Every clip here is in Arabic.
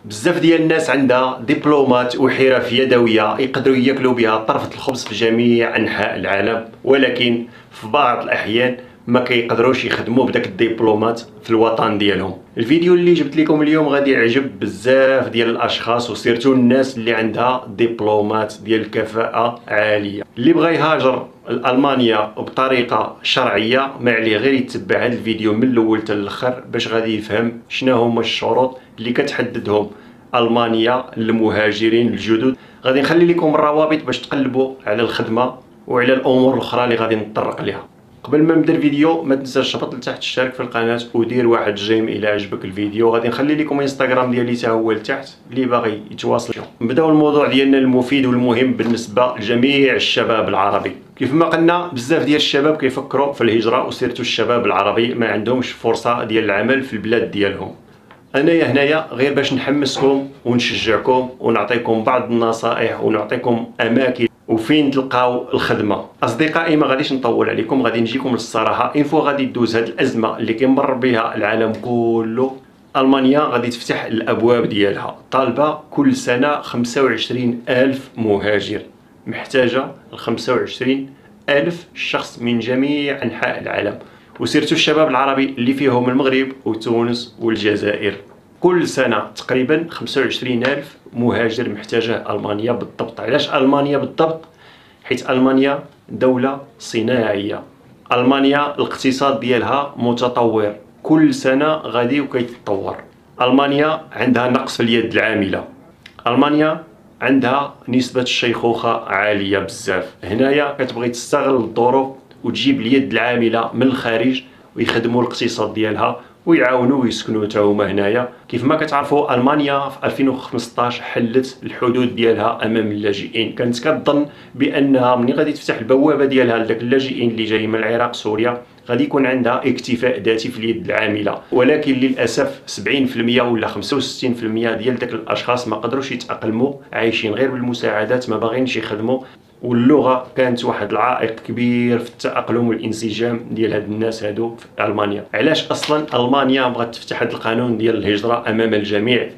بزاف ديال الناس عندها دبلومات وحرف يدويه يقدروا ياكلوا بها طرفة الخبز في جميع انحاء العالم، ولكن في بعض الاحيان ما كيقدروش يخدموا بداك الدبلومات في الوطن ديالهم. الفيديو اللي جبت لكم اليوم غادي يعجب بزاف ديال الاشخاص وسيرتو الناس اللي عندها دبلومات ديال الكفاءه عاليه. اللي بغى يهاجر لألمانيا بطريقه شرعيه ما عليه غير يتبع هذا الفيديو من الاول حتى الاخر باش غادي يفهم شنو هما الشروط اللي كتحددهم ألمانيا للمهاجرين الجدد. غادي نخلي لكم الروابط باش تقلبوا على الخدمه وعلى الامور الاخرى اللي غادي نتطرق لها. قبل ما نبدا الفيديو ما تنساش تهبط لتحت، تشترك في القناه ودير واحد جيم الى عجبك الفيديو. غادي نخلي لكم انستغرام ديالي حتى هو لتحت اللي باغي يتواصل. نبداو الموضوع ديالنا المفيد والمهم بالنسبه لجميع الشباب العربي. كيف ما قلنا بزاف ديال الشباب كيفكروا في الهجره، وسيرتو الشباب العربي ما عندهمش فرصه ديال العمل في البلاد ديالهم. انايا هنايا غير باش نحمسكم ونشجعكم ونعطيكم بعض النصائح ونعطيكم اماكن وفين تلقاو الخدمه. اصدقائي ما غاديش نطول عليكم، غادي نجيكم للصراحه. انفو غادي تدوز هذه الازمه اللي كيمر بها العالم كله، المانيا غادي تفتح الابواب ديالها، طالبه كل سنه 25,000 مهاجر، محتاجه 25,000 شخص من جميع انحاء العالم، وسيرتو الشباب العربي اللي فيهم المغرب وتونس والجزائر. كل سنة تقريبا 25,000 مهاجر محتاجه ألمانيا. بالضبط علاش ألمانيا بالضبط؟ حيث ألمانيا دولة صناعية، ألمانيا الاقتصاد ديالها متطور، كل سنة غادي وكيتطور. ألمانيا عندها نقص في اليد العاملة، ألمانيا عندها نسبة الشيخوخة عالية بزاف. هنايا كتبغي تستغل الظروف وتجيب اليد العامله من الخارج ويخدموا الاقتصاد ديالها ويعاونوا ويسكنوا حتى هما هنايا. كيف ما كتعرفوا المانيا في 2015 حلت الحدود ديالها امام اللاجئين. كانت كتظن بانها ملي غادي تفتح البوابه ديالها لذاك اللاجئين اللي جايين من العراق سوريا غادي يكون عندها اكتفاء ذاتي في اليد العامله، ولكن للاسف 70% ولا 65% ديال داك الاشخاص ما قدروش يتاقلموا، عايشين غير بالمساعدات، ما باغينش يخدموا. واللغه كانت واحد العائق كبير في التاقلم والانسجام ديال هاد الناس هادو في المانيا. علاش اصلا المانيا بغات تفتح هذا القانون ديال الهجره امام الجميع؟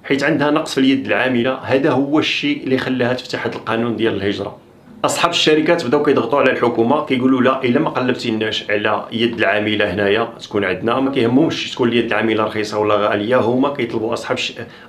حيت عندها نقص في اليد العامله. هذا هو الشيء اللي خلاها تفتح هذا القانون ديال الهجره. اصحاب الشركات بداو كيضغطوا على الحكومه، كيقولوا لا الا ما قلبتيناش على يد العامله هنايا تكون عندنا، ما كيهمهمش تكون اليد العامله رخيصه ولا غاليه. هما كيطلبوا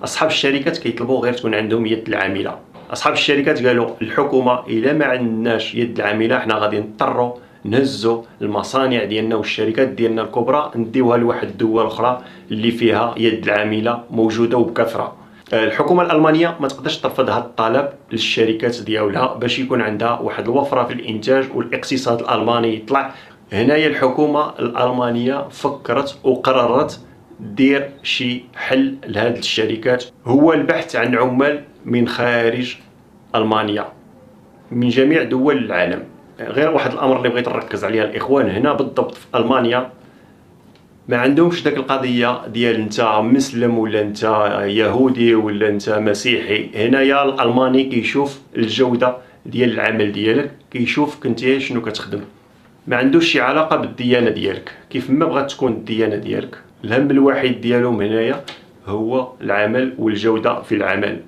اصحاب الشركات كيطلبوا غير تكون عندهم يد العامله. اصحاب الشركات قالوا الحكومه الا ما عندناش يد العامله حنا غادي نضطروا نهزوا المصانع ديالنا والشركات ديالنا الكبرى نديوها لواحد الدول اخرى اللي فيها يد العامله موجوده وبكثره. الحكومه الالمانيه ما تقدرش ترفض هذا الطلب للشركات ديالها باش يكون عندها واحد الوفره في الانتاج والاقتصاد الالماني يطلع. هنايا الحكومه الالمانيه فكرت وقررت دير شي حل لهذه الشركات، هو البحث عن عمال من خارج المانيا من جميع دول العالم. غير واحد الامر اللي بغيت نركز عليها الاخوان، هنا بالضبط في المانيا ما عندهمش داك القضيه ديال انت مسلم ولا انت يهودي ولا انت مسيحي. هنايا الالماني كيشوف الجوده ديال العمل ديالك، كيشوف كنتي شنو كتخدم، ما عندوش شي علاقه بالديانه ديالك. كيف ما بغات تكون الديانه ديالك، الهم الوحيد ديالهم هنايا هو العمل والجوده في العمل.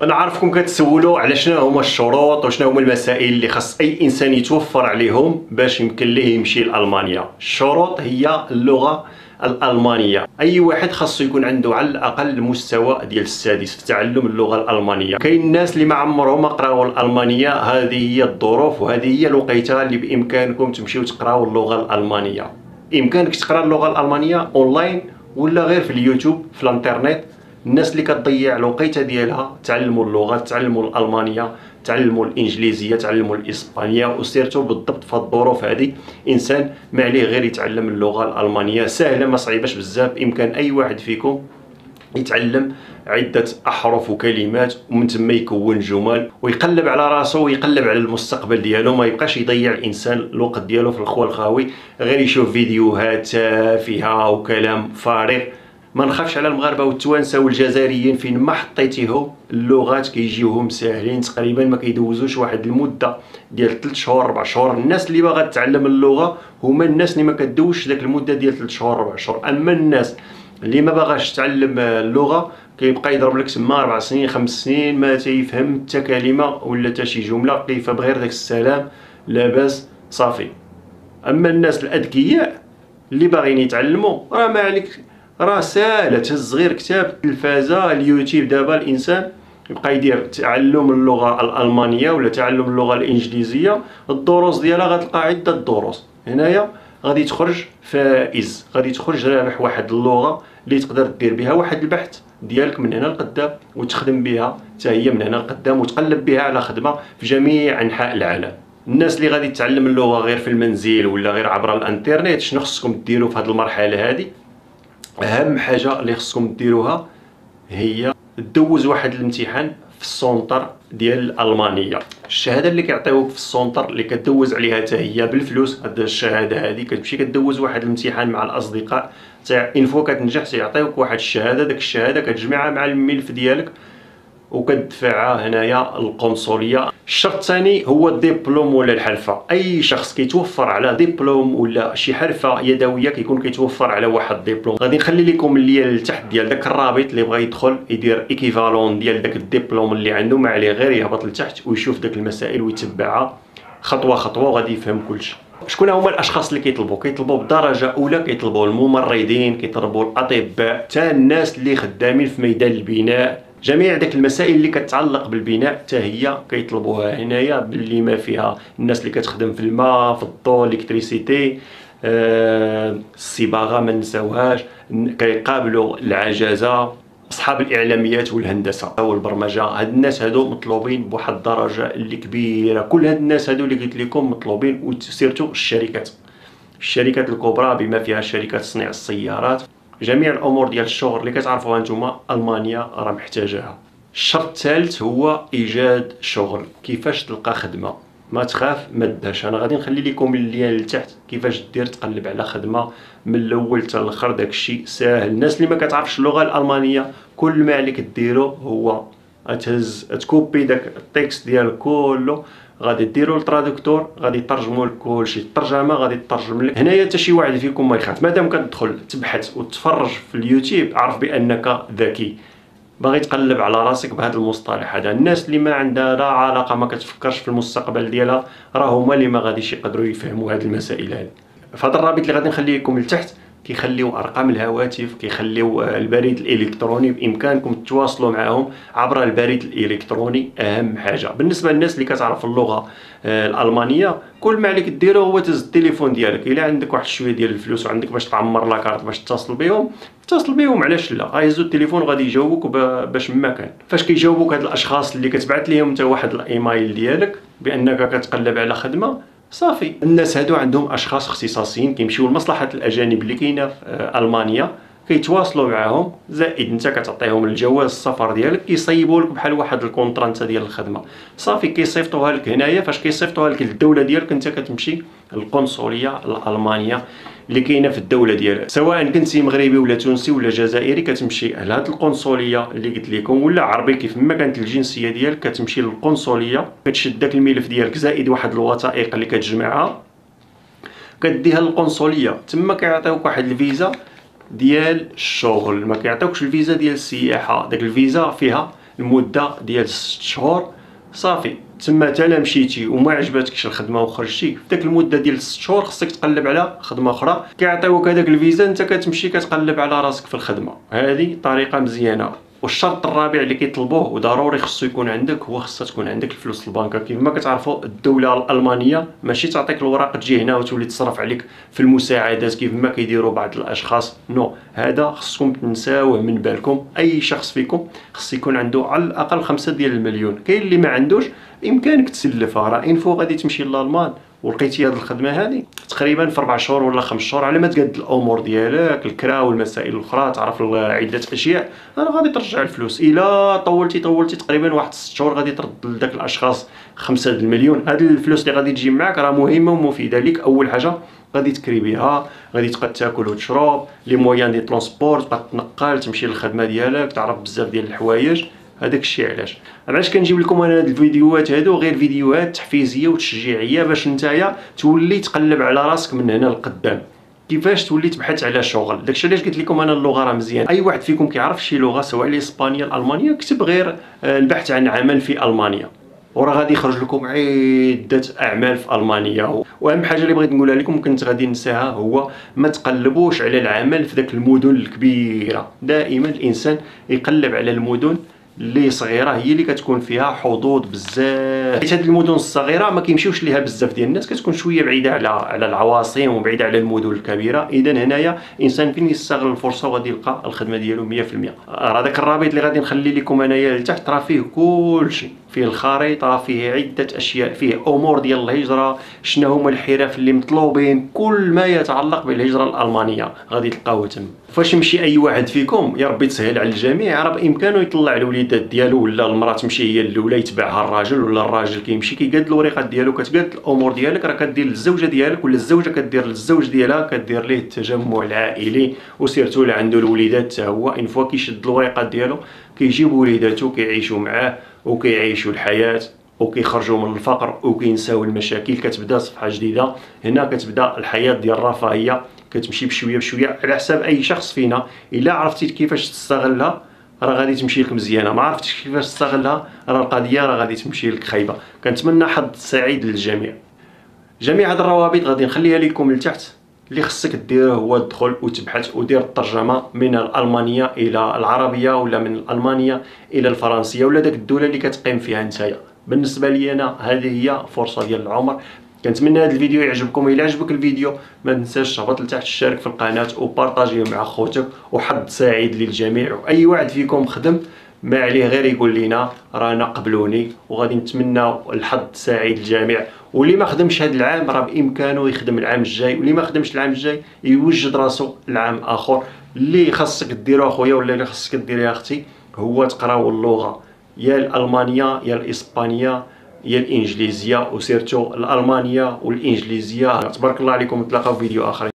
انا عارفكم كتسولوا على شنو هما الشروط وشنو هما المسائل اللي خاص اي انسان يتوفر عليهم باش يمكن ليه يمشي لالمانيا. الشروط هي اللغه الالمانيه، اي واحد خاصو يكون عنده على الاقل المستوى ديال السادس في تعلم اللغه الالمانيه. كاين الناس اللي ما عمرهم قراو الالمانيه، هذه هي الظروف وهذه هي الوقيته اللي بامكانكم تمشيو تقراو اللغه الالمانيه. امكانك تقرا اللغه الالمانيه اونلاين ولا غير في اليوتيوب في الانترنت. الناس اللي كتضيع الوقيته ديالها تعلموا اللغه، تعلموا الالمانيه، تعلموا الانجليزيه، تعلموا الاسبانيه، وسيرتو بالضبط في الظروف هذه انسان ما عليه غير يتعلم اللغه الالمانيه. سهله ما صعيباش بزاف، بامكان اي واحد فيكم يتعلم عده احرف وكلمات ومن ثم يكون جمل ويقلب على راسه ويقلب على المستقبل ديالو. ما يبقاش يضيع الانسان الوقت ديالو في الخوى الخاوي غير يشوف فيديوهات تافهه وكلام فارغ. ما نخافش على المغاربه والتوانسه والجزائريين، فين ما حطيتيهم اللغات كيجيوهم ساهلين تقريبا، ما كيدوزوش واحد المده ديال 3 شهور 4 شهور. الناس اللي باغا تتعلم اللغه هما الناس اللي ما كدوش داك المده ديال 3 شهور 4 شهور. اما الناس اللي ما باغاش تعلم اللغه كيبقى يضرب لك تما 4 سنين 5 سنين ما تيفهم حتى كلمه ولا حتى شي جمله، كيفهم غير داك السلام لاباس صافي. اما الناس الاذكياء اللي باغيين يتعلموا راه ما عليك، راه ساهله، تهز غير كتاب، التلفازه، اليوتيوب. دابا الانسان يبقى يدير تعلم اللغه الالمانيه ولا تعلم اللغه الانجليزيه، الدروس ديالها غتلقى عده دروس. هنايا غادي تخرج فائز، غادي تخرج رابح واحد اللغه اللي تقدر دير بها واحد البحث ديالك من هنا لقدام، وتخدم بها حتى هي من هنا لقدام، وتقلب بها على خدمه في جميع انحاء العالم. الناس اللي غادي تتعلم اللغه غير في المنزل ولا غير عبر الانترنت، شنو خصكم ديروا في هذه المرحله هذه؟ اهم حاجه اللي خصكم ديروها هي دوز واحد الامتحان في السونتر ديال الالمانيه. الشهاده اللي كيعطيوك في السونتر اللي كدوز عليها حتى هي بالفلوس، هاد الشهاده هذه كتمشي كدوز واحد الامتحان مع الاصدقاء تاع ان فوا كتنجح تيعطيوك واحد الشهاده. داك الشهاده كتجمعها مع الملف ديالك وكتدفعها هنايا القنصليه. الشرط الثاني هو الدبلوم ولا الحرفه. اي شخص كيتوفر على دبلوم ولا شي حرفه يدويه كيكون كيتوفر على واحد دبلوم. غادي نخلي لكم اللي لتحت ديال داك الرابط اللي بغى يدخل يدير ايكيفالون ديال داك الدبلوم اللي عنده، ما عليه غير يهبط لتحت ويشوف داك المسائل ويتبعها خطوه خطوه وغادي يفهم كلشي. شكون هما الاشخاص اللي كيطلبوا بدرجه اولى؟ كيطلبوا الممرضين، كيطلبوا الاطباء، حتى الناس اللي خدامين في ميدان البناء. جميع داك المسائل اللي كتعلق بالبناء حتى هي كيطلبوها هنايا، باللي ما فيها الناس اللي كتخدم في الماء، في الضوء، الكتريسيتي، الصباغه ما نساوهاش، كيقابلوا العجزه، اصحاب الاعلاميات والهندسه والبرمجه. هاد الناس هادو مطلوبين بواحد الدرجه اللي كبيره. كل هاد الناس هادو اللي قلت لكم مطلوبين، وسيرتو الشركات الكبرى بما فيها شركات تصنيع السيارات. جميع الامور ديال الشغل اللي كتعرفوها نتوما المانيا راه محتاجاها. الشرط الثالث هو ايجاد شغل. كيفاش تلقى خدمه؟ ما تخاف ما دارش. انا غادي نخلي لكم اللين لتحت كيفاش دير تقلب على خدمه من الاول حتى الاخر. داكشي ساهل. الناس اللي ما كتعرفش اللغه الالمانيه كل ما عليك ديرو هو تكوبي داك التكست ديال كله، غادي ديروا الترادكتور، غادي يترجموا لك كلشي. الترجمه غادي تترجم لك. هنايا حتى شي واحد فيكم ما يخاف، مادام كتدخل تبحث وتفرج في اليوتيوب عرف بانك ذكي باغي تقلب على راسك بهذا المصطلح هذا. الناس اللي ما عندها لا علاقه، ما كتفكرش في المستقبل ديالها، راه هما اللي ما غاديش يقدروا يفهموا هذه المسائل هذه. فهذا الرابط اللي غادي نخليه لكم لتحت كيخليو ارقام الهواتف، كيخليو البريد الالكتروني، بامكانكم تتواصلوا معهم عبر البريد الالكتروني. اهم حاجه بالنسبه للناس اللي كتعرف اللغه الالمانيه، كل ما عليك ديرو هو تهز التليفون ديالك. الا عندك واحد شويه ديال الفلوس وعندك باش تعمر لاكارت باش تتصل بهم، اتصل بهم، علاش لا؟ غيهزوا التليفون وغادي يجاوبوك باش ما كان. فاش كيجاوبوك هاد الاشخاص اللي كتبعت لهم انت واحد الايميل ديالك بانك كتقلب على خدمه، صافي. الناس هادو عندهم اشخاص اختصاصيين كيمشيو لمصلحه الاجانب اللي كاينه في المانيا، كيتواصلوا معاهم، زائد انت كتعطيهم الجواز السفر ديالك، كيصيبوا لك بحال واحد الكونطرا ديال الخدمه، صافي. كيصيفطوها لك هنايا. فاش كيصيفطوها لك للدوله ديالك انت كتمشي للقنصليه الالمانيه اللي كاينه في الدوله ديالك، سواء كنتي مغربي ولا تونسي ولا جزائري كتمشي لهاد القنصليه اللي قلت لكم، ولا عربي كيف ما كانت الجنسيه ديالك كتمشي للقنصليه، كتشد داك الملف ديالك زائد واحد الوثائق اللي كتجمعها، كديها للقنصليه. تما كيعطيوك واحد الفيزا ديال الشغل، ما كيعطيوكش الفيزا ديال السياحه. داك الفيزا فيها المده ديال 6 شهور، صافي. تما حتى لا مشيتي وما عجبتكش الخدمه وخرجتي في داك المده ديال 6 شهور خصك تقلب على خدمه اخرى، كيعطيوك هذاك الفيزا، انت كتمشي كتقلب على راسك في الخدمه. هذه طريقه مزيانه. والشرط الرابع اللي كيطلبوه وضروري خصو يكون عندك هو خصها تكون عندك الفلوس البنكه. كيف ما كتعرفوا الدوله الالمانيه ماشي تعطيك الوراق تجي هنا وتولي تصرف عليك في المساعدات كيف ما كيديروا بعض الاشخاص. نو، هذا خصكم تنساوه من بالكم. اي شخص فيكم خص يكون عنده على الاقل 5 ديال المليون. كاين اللي ما عندوش، بامكانك تسلفها. راه انفو غادي تمشي للالمان ولقيتي هذه الخدمه هذه تقريبا في 4 شهور ولا 5 شهور على ما تقاد الامور ديالك، الكرا والمسائل الاخرى، تعرف عده اشياء، انا غادي ترجع الفلوس. الا طولتي تقريبا واحد 6 شهور غادي ترد لذاك الاشخاص 5 المليون. هذه الفلوس اللي غادي تجي معاك راه مهمه ومفيده ليك. اول حاجه غادي تكري بها، غادي تبقى تاكل وتشرب، لي مويان دي ترونسبور، تبقى تنقل، تمشي للخدمه ديالك، تعرف بزاف ديال الحوايج. هذاك الشيء علاش كنجيب لكم انا هاد الفيديوهات هادو، غير فيديوهات تحفيزيه وتشجيعيه باش نتايا تولي تقلب على راسك من هنا لقدام. كيفاش تولي تبحث على شغل. داكشي علاش قلت لكم انا اللغه راه مزيان. اي واحد فيكم كيعرف شي لغه سواء الاسبانيه الالمانيه كتب غير البحث عن عمل في المانيا وراه غادي يخرج لكم عده اعمال في المانيا. واهم حاجه اللي بغيت نقولها لكم كنت غادي ننساها هو ما تقلبوش على العمل في داك المدن الكبيره. دائما الانسان يقلب على المدن اللي صغيره هي اللي كتكون فيها حظوظ بزاف، حيت هاد المدن الصغيره ما كيمشيوش ليها بزاف ديال الناس، كتكون شويه بعيده على العواصم وبعيده على المدن الكبيره. اذا هنايا الانسان فين يستغل الفرصه وغادي يلقى الخدمه ديالو 100%. راه داك الرابط اللي غادي نخلي لكم انايا لتحت راه فيه كلشي، فيه الخريطه، فيه عده اشياء، فيه امور ديال الهجره، شنو هما الحرف اللي مطلوبين، كل ما يتعلق بالهجره الالمانيه غادي تلقاوه تما. فاش يمشي اي واحد فيكم يا ربي تسهل على الجميع، راه بامكانه يطلع الوليدات ديالو ولا المراه تمشي هي الاولى يتبعها الراجل، ولا الراجل كيمشي كيقاد الوريقات ديالو، كتقاد الامور ديالك، راه كدير للزوجه ديالك ولا الزوجه كدير للزوج ديالها، كدير ليه التجمع العائلي. وسيرتو اللي عنده الوليدات حتى هو ان فوا كيشد الوريقات ديالو كيجيب وليداتو كيعيشوا معاه وكيعيشوا الحياه وكيخرجوا من الفقر وكينساو المشاكل. كتبدا صفحه جديده هنا، كتبدا الحياه ديال الرفاهيه كتمشي بشويه بشويه على حساب اي شخص فينا. الا عرفتي كيفاش تستغلها راه غادي تمشي لك مزيانه، ما عرفتيش كيفاش تستغلها راه القضيه راه غادي تمشي لك خايبه. كنتمنى حظ سعيد للجميع. جميع هاد الروابط غادي نخليها لكم لتحت. اللي خصك ديره هو تدخل وتبحث ودير الترجمه من الالمانيه الى العربيه، ولا من الالمانيه الى الفرنسيه، ولا داك الدوله اللي كتقيم فيها نتايا. بالنسبه لي انا هذه هي فرصه ديال العمر. كنتمنى هذا الفيديو يعجبكم. الا عجبك الفيديو ما تنساش تهبط لتحت، تشارك في القناه وبارطاجيه مع خوتك، وحظ سعيد للجميع. واي واحد فيكم خدم ما عليه غير يقول لنا رانا قبلوني، وغادي نتمناو الحظ سعيد للجميع. واللي ما خدمش هذا العام راه بامكانه يخدم العام الجاي، واللي ما خدمش العام الجاي يوجد راسو العام اخر. اللي خاصك ديرو اخويا ولا اللي خاصك ديري يا اختي هو تقراو اللغه، يا الالمانيه يا الاسبانيه يا الانجليزيه، وسيرتو الالمانيه والانجليزيه. تبارك الله عليكم، نتلاقاو في فيديو اخر.